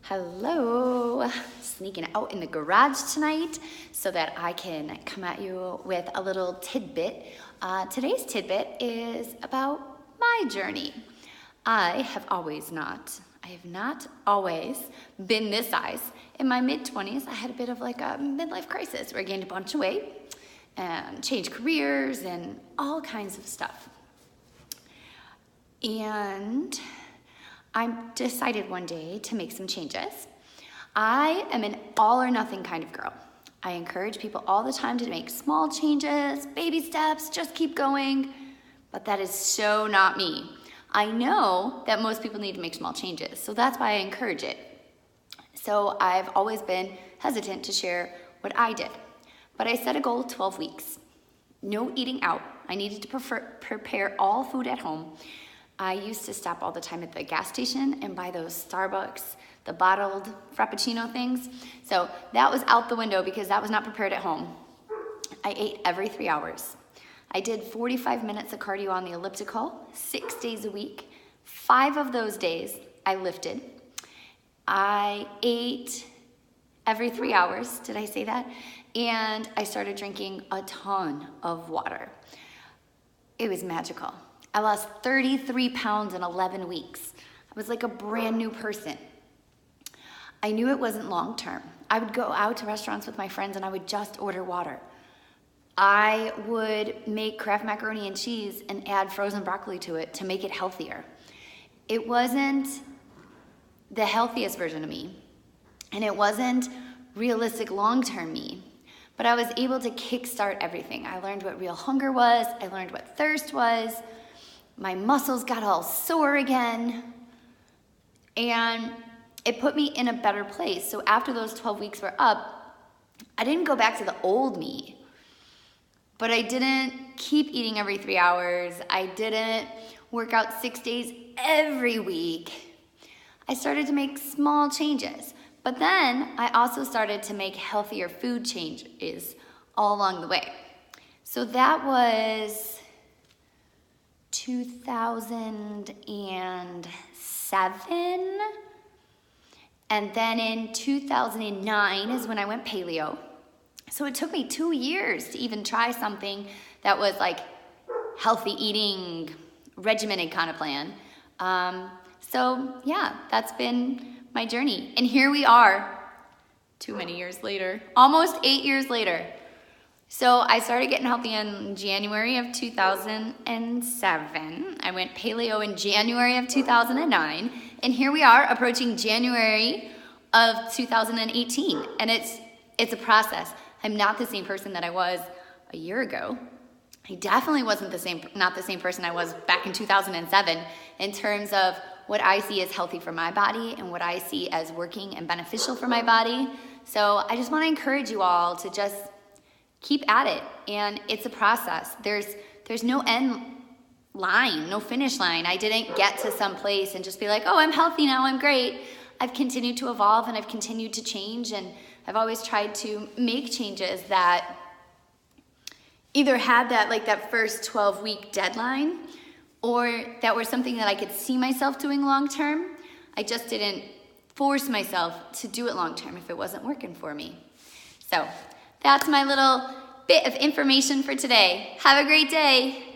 Hello, sneaking out in the garage tonight so that I can come at you with a little tidbit. Today's tidbit is about my journey. I have not always been this size. In my mid-20s, I had a bit of like a midlife crisis where I gained a bunch of weight and changed careers and all kinds of stuff. And I decided one day to make some changes. I am an all or nothing kind of girl. I encourage people all the time to make small changes, baby steps, just keep going, but that is so not me. I know that most people need to make small changes, so that's why I encourage it. So I've always been hesitant to share what I did, but I set a goal of 12 weeks. No eating out. I needed to prepare all food at home. I used to stop all the time at the gas station and buy those Starbucks, the bottled Frappuccino things. So that was out the window because that was not prepared at home. I ate every 3 hours. I did 45 minutes of cardio on the elliptical, 6 days a week. 5 of those days I lifted. I ate every 3 hours, did I say that? And I started drinking a ton of water. It was magical. I lost 33 pounds in 11 weeks. I was like a brand new person. I knew it wasn't long term. I would go out to restaurants with my friends and I would just order water. I would make Kraft macaroni and cheese and add frozen broccoli to it to make it healthier. It wasn't the healthiest version of me, and it wasn't realistic long-term me, but I was able to kickstart everything. I learned what real hunger was. I learned what thirst was. My muscles got all sore again, and it put me in a better place. So after those 12 weeks were up, I didn't go back to the old me, but I didn't keep eating every 3 hours. I didn't work out 6 days every week. I started to make small changes, but then I also started to make healthier food changes all along the way. So that was 2007, and then in 2009 is when I went paleo. So it took me 2 years to even try something that was like healthy eating, regimented kind of plan. So yeah, that's been my journey. And here we are, too many years later, almost 8 years later. So I started getting healthy in January of 2007. I went paleo in January of 2009. And here we are approaching January of 2018. And it's a process. I'm not the same person that I was a year ago. I definitely wasn't not the same person I was back in 2007 in terms of what I see as healthy for my body and what I see as working and beneficial for my body. So I just want to encourage you all to just keep at it. And it's a process. There's no end line, no finish line. I didn't get to some place and just be like, oh, I'm healthy now, I'm great. I've continued to evolve and I've continued to change, and I've always tried to make changes that either had that first 12-week deadline, or that were something that I could see myself doing long term. I just didn't force myself to do it long term if it wasn't working for me. So that's my little bit of information for today. Have a great day.